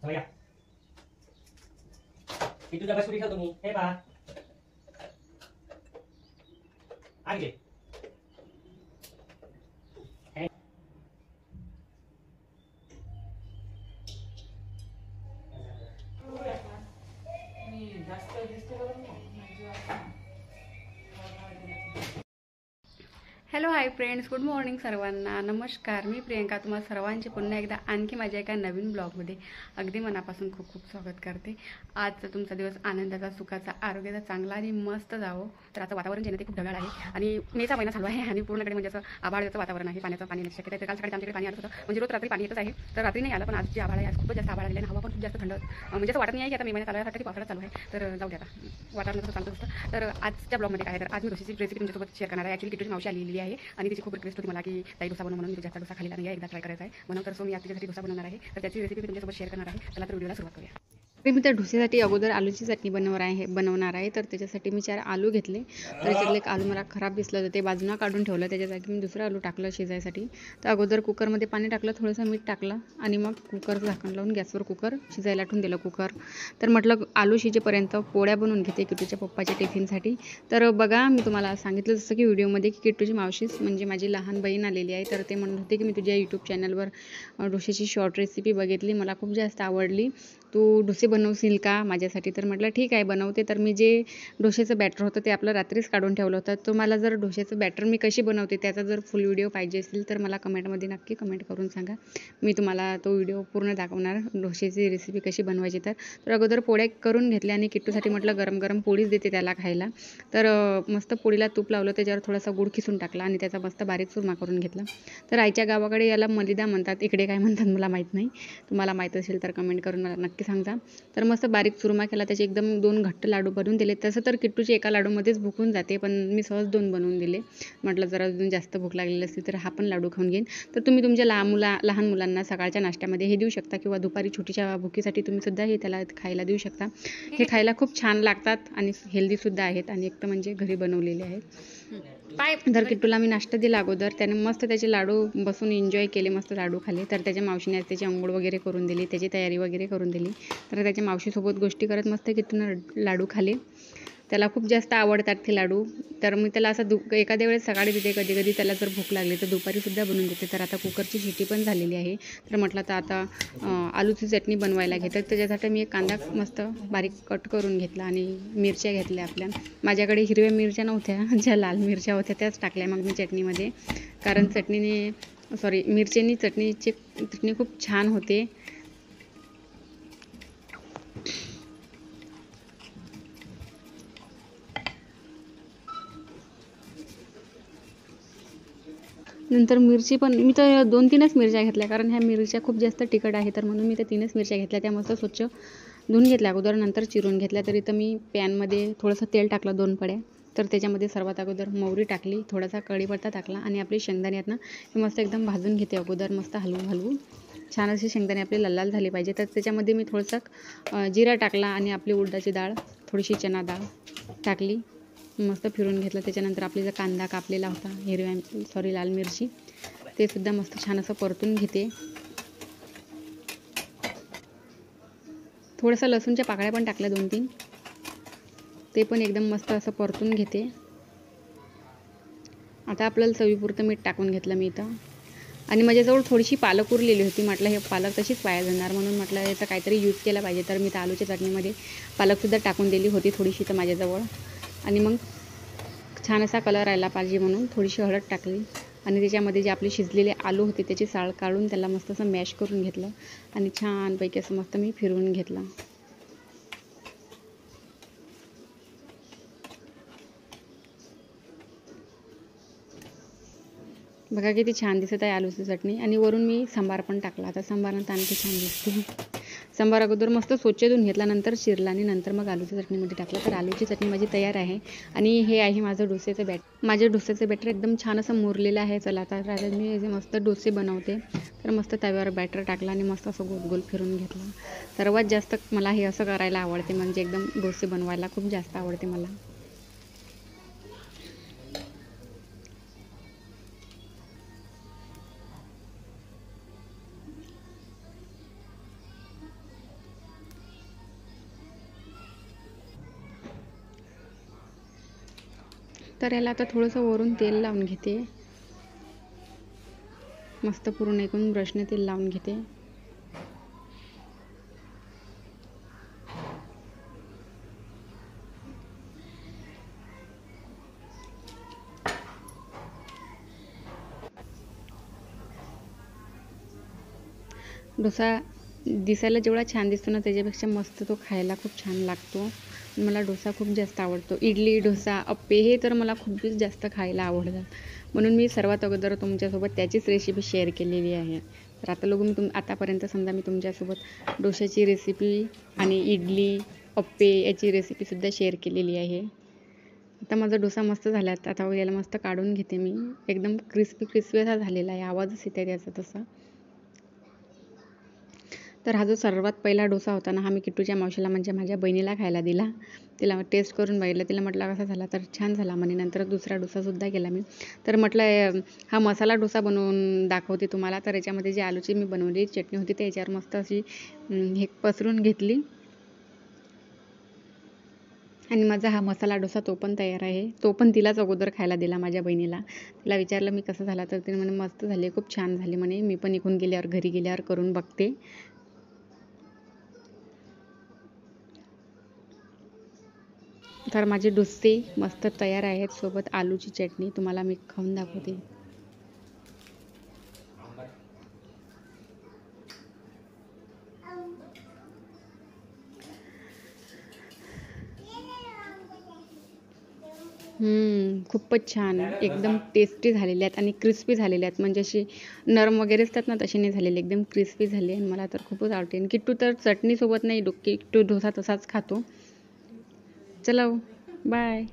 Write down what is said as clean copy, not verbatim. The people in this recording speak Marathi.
चला या किट्टू डबा स्कूटी ठेवतो मी हे पहा आगे hello hi friends, good morning सर्वांना. नमस्कार. मी प्रियंका तुम्हा सर्वांचे पुन्हा एकदा आणखी माझ्या एका नवीन ब्लॉगमध्ये अगदी मनापासून खूप खूप स्वागत करते. आजचा तुमचा दिवस आनंदाचा, सुखाचा, आरोग्याचा चांगला आणि मस्त जावो. तर आता वातावरण जे ते खूप ढगाळ आहे आणि मेचा महिना चालू आहे आणि पूर्णकडे म्हणजे असं आभाळाचं वातावरण आहे. पाण्याचं पाणी येण्याची शक्यता आहे. काल सकाळी आमच्याकडे पाणी आलं होतं, म्हणजे रोज रात्री पाणी येतच आहे. तर रात्री नाही आलं, पण आज जे आभाळ आहे आज खूपच जास्त आभाळ आलेलं आहे. हवा पण खूप जास्त थंड म्हणजे असं वाटत नाही आहे की आता मे महिन्यात चालू आहे, यासाठी पावसाळा चालू आहे. तर जाऊ द्या, आता वातावरण कसं चालतं असतं. तर आजच्या ब्लॉगमध्ये काय आहे, तर आज मी डोसेची रेसिपी तुमच्यासोबत शेअर करणार आहे. ॲक्च्युली किट्टूची मावशी आलेली आहे आणि तिची खूप रिक्वेस्ट होती मला की ताई डोसा बनव, म्हणून मी तुझ्या डोसा खाल्ला नाही, एकदा ट्राय करायचा आहे म्हणून. तर सो मी आज तिच्यासाठी डोसा बनवणार आहे. तर त्याची रेसिपी मी तुमच्यासोबत शेअर करणार आहे. चला तर व्हिडिओला सुरुवात करूया. मी त्या डोसेसाठी अगोदर आलूची चटणी बनवणार आहे. तर त्याच्यासाठी मी 4 आलू घेतले. तर त्याच्यातले एक आलू मला खराब दिसलं तर ते बाजूला काढून ठेवलं. त्याच्या जागी मी दुसरं आलू टाकलं शिजायसाठी. तर अगोदर कुकरमध्ये पाणी टाकलं, थोडंसं मीठ टाकलं आणि मग कुकरचं झाकण लावून गॅसवर कुकर शिजायला ठेवून दिलं कुकर. तर म्हटलं आलू शिजेपर्यंत पोळ्या बनवून घेते किट्टूच्या पप्पाच्या टिफिनसाठी. तर बघा, मी तुम्हाला सांगितलं जसं की व्हिडिओमध्ये की किट्टूची मावशीच म्हणजे माझी लहान बहीण आलेली आहे. तर ते म्हणत होते की मी तुझ्या यूट्यूब चॅनलवर डोश्याची शॉर्ट रेसिपी बघितली, मला खूप जास्त आवडली, तू डोसे बनवशील का माझ्यासाठी. तर म्हटलं ठीक आहे बनवते. तर मी जे डोश्याचं बॅटर होतं ते आपलं रात्रीच काढून ठेवलं होतं. तो मला जर डोश्याचं बॅटर मी कशी बनवते त्याचा जर फुल व्हिडिओ पाहिजे असेल तर मला कमेंटमध्ये नक्की कमेंट करून सांगा. मी तुम्हाला तो व्हिडिओ पूर्ण दाखवणार, डोश्याची रेसिपी कशी बनवायची. तर अगोदर पोळ्या करून घेतल्या आणि किट्टूसाठी म्हटलं गरम गरम पोळीच देते त्याला खायला. तर मस्त पोळीला तूप लावलं, त्याच्यावर थोडासा गुळ खिसून टाकला आणि त्याचा मस्त बारीक चुरमा करून घेतला. तर आईच्या गावाकडे याला मलिदा म्हणतात, इकडे काय म्हणतात मला माहीत नाही. तुम्हाला माहीत असेल तर कमेंट करून मला नक्की सांगा. तर मस्त बारीक चुरमा केला, त्याचे एकदम 2 घट्ट लाडू बनवून दिले. तसं तर किट्टूची एका लाडूमध्येच भुकून जाते, पण मी सहज 2 बनवून दिले. म्हटलं जरा अजून जास्त भूक लागलेली असते तर हा पण लाडू खाऊन घेईन. तर तुम्ही तुमच्या लहान मुलांना सकाळच्या नाश्त्यामध्ये हे देऊ शकता किंवा दुपारी छोटीच्या भुकीसाठी तुम्ही सुद्धा हे त्याला खायला देऊ शकता. हे खायला खूप छान लागतात आणि हेल्दीसुद्धा आहेत आणि एक तर म्हणजे घरी बनवलेले आहेत. तर किट्टूला मी नाश्ता दिला अगोदर, त्याने मस्त त्याचे लाडू बसून एन्जॉय केले, मस्त लाडू खाल्ले. तर त्याच्या मावशीने त्याची अंघोळ वगैरे करून दिली, त्याची तयारी वगैरे करून दिली. तर त्याच्या मावशीसोबत गोष्टी करत मस्त किट्टूनं लाडू खाल्ले. त्याला खूप जास्त आवडतात ते लाडू. तर मी त्याला असं एखाद्या वेळेस सकाळी देते, कधी कधी त्याला जर भूक लागली तर दुपारीसुद्धा बनवून देते. तर आता कुकरची शिटी पण झालेली आहे. तर म्हटलं तर आता आलूची चटणी बनवायला घेते. तर त्याच्यासाठी मी एक कांदा मस्त बारीक कट करून घेतला आणि मिरच्या घेतल्या आपल्या. माझ्याकडे हिरव्या मिरच्या नव्हत्या, ज्या लाल मिरच्या होत्या त्याच टाकल्या मग मी चटणीमध्ये, कारण मिरच्यांनी चटणी खूप छान होते. नंतर मिरची पण मी तर 2-3च मिरच्या घेतल्या, कारण ह्या मिरच्या खूप जास्त तिखट आहे. तर म्हणून मी त्या 3च मिरच्या घेतल्या. त्या मस्त स्वच्छ धुवून घेतल्या अगोदर, नंतर चिरून घेतल्या. तर इथं मी पॅनमध्ये थोडंसं तेल टाकलं 2 पड्या. तर त्याच्यामध्ये सर्वात अगोदर मोहरी टाकली, थोडासा कढीपत्ता टाकला आणि आपले शेंगदाणे आहेत ना हे मस्त एकदम भाजून घेते अगोदर, मस्त हलवून छान असे शेंगदाणे आपले लाल झाले पाहिजे. तर त्याच्यामध्ये मी थोडंसं जिरा टाकला आणि आपली उडदाची डाळ, थोडीशी चना डाळ टाकली, मस्त फिरून घेतलं. त्याच्यानंतर आपले जो कांदा कापलेला होता, लाल मिरची, ते सुद्धा मस्त छान असं परतून घेते. थोडंसं लसूणच्या पाकळ्या पण टाकल्या 2-3, ते पण एकदम मस्त असं परतून घेते. आता आपल्याला चवीपुरतं मीठ टाकून घेतलं मी इथं. आणि माझ्याजवळ थोडीशी पालक उरलेली होती, म्हटलं हे पालक तशीच वाया जाणार, म्हणून म्हटलं याचा काहीतरी यूज केला पाहिजे. तर मी तर आलूच्या चटणीमध्ये पालकसुद्धा टाकून दिली होती थोडीशी तर माझ्याजवळ. आणि मग छान असा कलर यायला पाहिजे म्हणून थोडीशी हळद टाकली आणि त्याच्यामध्ये जे आपले शिजलेले आलू होते त्याची साळ काढून त्याला मस्त असं मॅश करून घेतलं आणि छानपैकी असं मस्त मी फिरवून घेतलं. बघा किती छान दिसत आहे आलूची चटणी. आणि वरून मी सांबार पण टाकला. आता सांबारानं आणखी छान दिसते. सांबार अगोदर मस्त स्वच्छ धुवून घेतला, नंतर चिरला आणि नंतर मग आलूच्या चटणीमध्ये टाकलं. तर आलूची चटणी माझी तयार आहे आणि हे आहे माझं डोसेचं बॅटर. माझ्या डोसेचं बॅटर एकदम छान असं मुरलेलं आहे. चला आता मी मस्त डोसे बनवते. तर मस्त तव्यावर बॅटर टाकला आणि मस्त असं गोल गोल फिरून घेतलं. सर्वात जास्त मला हे असं करायला आवडते, म्हणजे एकदम डोसे बनवायला खूप जास्त आवडते मला. करायला आता थोडंसं वरून तेल लावून घेते. मस्त पूर्ण एकूण ब्रशने तेल लावून घेते. डोसा दिसायला जेवढा छान दिसतो ना त्याच्यापेक्षा मस्त तो खायला खूप छान लागतो. मला डोसा खूप जास्त आवडतो. इडली, डोसा, अप्पे हे तर मला खूप जास्त खायला आवडतात. म्हणून मी सर्वात अगोदर तुमच्यासोबत त्याचीच रेसिपी शेअर केलेली आहे. तर आता मी आतापर्यंत समजा मी तुमच्यासोबत डोशाची रेसिपी आणि इडली, अप्पे याची रेसिपीसुद्धा शेअर केलेली आहे. आता माझा डोसा मस्त झाला. आता याला मस्त काढून घेते मी. एकदम क्रिस्पी असा झालेला आहे. आवाजच येते त्याचा तसा. तर हा जो सर्वात पहिला डोसा होता ना, हा मी किट्टूच्या मावशीला म्हणजे माझ्या बहिणीला खायला दिला. तिला टेस्ट करून बघितलं. तिला म्हटलं कसा झाला, तर छान झाला म्हणे. नंतर दुसरा डोसासुद्धा केला मी. तर म्हटलं हा मसाला डोसा बनवून दाखवते तुम्हाला. तर याच्यामध्ये जी आलूची मी बनवली चटणी होती ते याच्यावर मस्त अशी हे पसरून घेतली. आणि माझा हा मसाला डोसा तो पण तयार आहे. तो पण तिलाच अगोदर खायला दिला, माझ्या बहिणीला. तिला विचारलं मी कसं झाला, तर तिने म्हणे मस्त झाले, खूप छान झाले म्हणे. मी पण इकडून गेल्यावर घरी गेल्यावर करून बघते. तर माझे डोसे मस्त तयार आहेत. सोबत आलूची चटणी तुम्हाला मी खाऊन दाखवते. खूपच छान, एकदम टेस्टी झालेले आहेत आणि क्रिस्पी झालेले आहेत. म्हणजे अशी नरम वगैरे असतात ना, तसे नाही झालेले, एकदम क्रिस्पी झाले. आणि मला तर खूपच आवडते. आणि किट्टू तर चटणीसोबत नाही, किट्टू डोसा तसाच खातो. चला बाय.